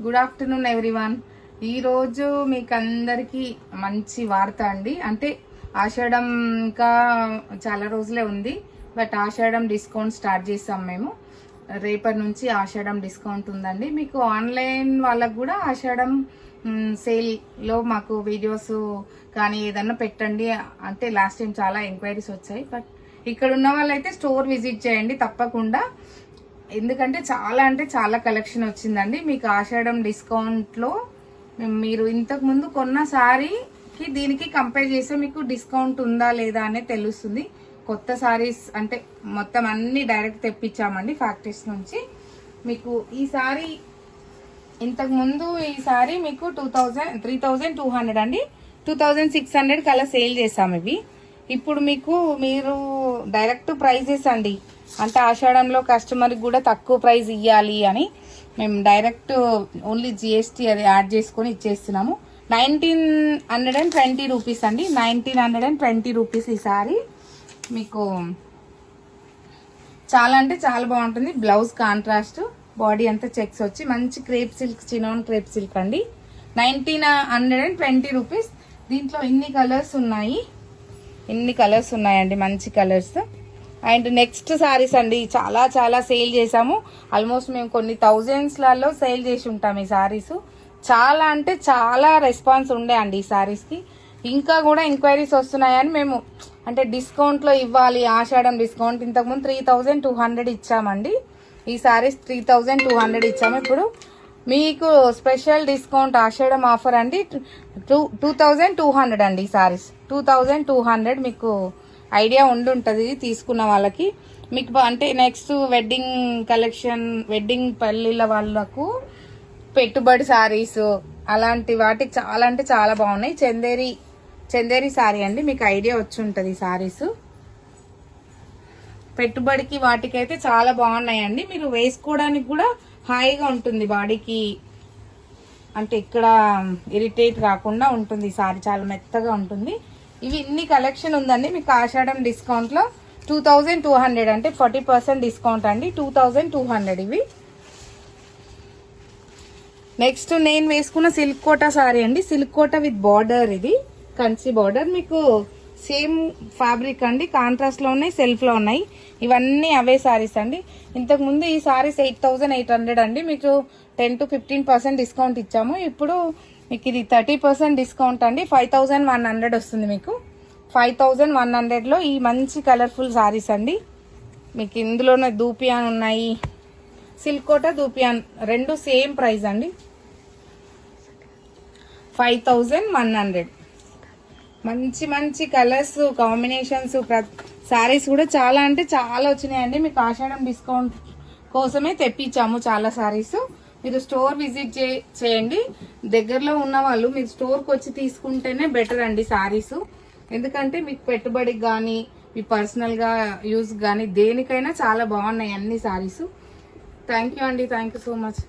Good afternoon everyone. ఈరోజు మీకు అందరికీ మంచి వార్త అండి. అంటే ఆషాఢం ఇంకా చాలా రోజులే ఉంది, బట్ ఆషాఢం డిస్కౌంట్ స్టార్ట్ చేసాం మేము. రేపటి నుంచి ఆషాఢం డిస్కౌంట్ ఉందండి. మీకు ఆన్లైన్ వాళ్ళకు కూడా ఆషాఢం సేల్లో మాకు వీడియోస్ కానీ ఏదన్నా పెట్టండి అంటే లాస్ట్ టైం చాలా ఎంక్వైరీస్ వచ్చాయి. బట్ ఇక్కడ ఉన్న వాళ్ళైతే స్టోర్ విజిట్ చేయండి తప్పకుండా, ఎందుకంటే చాలా కలెక్షన్ వచ్చిందండి. మీకు ఆషాఢం డిస్కౌంట్లో మీరు ఇంతకు ముందు కొన్న సారీకి దీనికి కంపేర్ చేస్తే మీకు డిస్కౌంట్ ఉందా లేదా అనేది తెలుస్తుంది. కొత్త సారీస్ అంటే మొత్తం అన్ని డైరెక్ట్ తెప్పించామండి ఫ్యాక్టరీస్ నుంచి. మీకు ఈ సారీ ఇంతకు ముందు ఈ సారీ మీకు 3200 అండి, 2600 కల్లా సేల్ చేసాము ఇవి. ఇప్పుడు మీరు డైరెక్ట్ ప్రైజెస్ అండి, అంటే ఆషాఢంలో కస్టమర్కి కూడా తక్కువ ప్రైస్ ఇవ్వాలి అని మేము డైరెక్ట్ ఓన్లీ జిఎస్టీ అది యాడ్ చేసుకొని ఇచ్చేస్తున్నాము. 1920 రూపీస్ అండి, 1920 రూపీస్ ఈ సారీ. మీకు చాలా అంటే చాలా బాగుంటుంది. బ్లౌజ్ కాంట్రాస్ట్, బాడీ అంతా చెక్స్ వచ్చి మంచి crepe silk, chinon crepe silk అండి. 1920 రూపీస్. దీంట్లో ఇన్ని కలర్స్ ఉన్నాయండి, మంచి కలర్స్. అండ్ నెక్స్ట్ సారీస్ అండి, చాలా సేల్ చేసాము. ఆల్మోస్ట్ మేము కొన్ని థౌజండ్స్లలో సేల్ చేసి ఉంటాం ఈ సారీస్. చాలా అంటే చాలా రెస్పాన్స్ ఉండే అండి ఈ సారీస్కి. ఇంకా కూడా ఎంక్వైరీస్ వస్తున్నాయని మేము అంటే డిస్కౌంట్లో ఇవ్వాలి, ఆషాఢం డిస్కౌంట్. ఇంతకుముందు 3200 ఇచ్చామండి, ఈ సారీస్ 3200 ఇచ్చాము. ఇప్పుడు మీకు స్పెషల్ డిస్కౌంట్ ఆషాఢం ఆఫర్ అండి 2200 అండి ఈ సారీస్. 2200 మీకు ఐడియా ఉండుంటుంది తీసుకున్న వాళ్ళకి. మీకు అంటే నెక్స్ట్ వెడ్డింగ్ కలెక్షన్, వెడ్డింగ్ పెళ్ళిళ్ళ వాళ్ళకు పెట్టుబడి సారీస్ అలాంటి వాటికి చాలా అంటే చాలా బాగున్నాయి. చందేరి సారీ అండి, మీకు ఐడియా వచ్చి ఉంటుంది ఈ సారీస్. పెట్టుబడికి వాటికైతే చాలా బాగున్నాయండి. మీరు వేసుకోవడానికి కూడా హాయిగా ఉంటుంది, బాడీకి అంటే ఇక్కడ ఇరిటేట్ కాకుండా ఉంటుంది ఈ సారీ, చాలా మెత్తగా ఉంటుంది. ఇవి ఇన్ని కలెక్షన్ ఉందండి మీకు ఆషాఢం డిస్కౌంట్లో 2200 అంటే 40% డిస్కౌంట్ అండి, 2200 ఇవి. నెక్స్ట్ నేను వేసుకున్న సిల్క్ కోటా సారీ అండి, సిల్క్ కోటా విత్ బార్డర్, ఇది కంచి బార్డర్. మీకు సేమ్ ఫ్యాబ్రిక్ అండి, కాంట్రాస్ట్ లో ఉన్నాయి, సెల్ఫ్ లో ఉన్నాయి. ఇవన్నీ అవే సారీస్ అండి. ఇంతకు ముందు ఈ సారీస్ 8800 అండి, మీకు 10 to 15% డిస్కౌంట్ ఇచ్చాము. ఇప్పుడు మీకు ఇది 30% డిస్కౌంట్ అండి, 5100 వస్తుంది మీకు. 5100 లో ఈ మంచి కలర్ఫుల్ సారీస్ అండి. మీకు ఇందులోనే దూపియాన్ ఉన్నాయి, సిల్క్ కోటా దూపియాన్ రెండు సేమ్ ప్రైస్ అండి, 5100. మంచి కలర్స్ కాంబినేషన్స్, సారీస్ కూడా చాలా అంటే చాలా వచ్చినాయండి. మీకు ఆషాఢం డిస్కౌంట్ కోసమే తెప్పించాము చాలా సారీస్. మీరు స్టోర్ విజిట్ చేయండి. దగ్గరలో ఉన్న వాళ్ళు మీరు స్టోర్కి వచ్చి తీసుకుంటేనే బెటర్ అండి సారీస్. ఎందుకంటే మీకు పెట్టుబడికి కానీ మీ పర్సనల్గా యూజ్ కానీ దేనికైనా చాలా బాగున్నాయి అన్ని సారీస్. థ్యాంక్ యూ అండి, థ్యాంక్ యూ సో మచ్.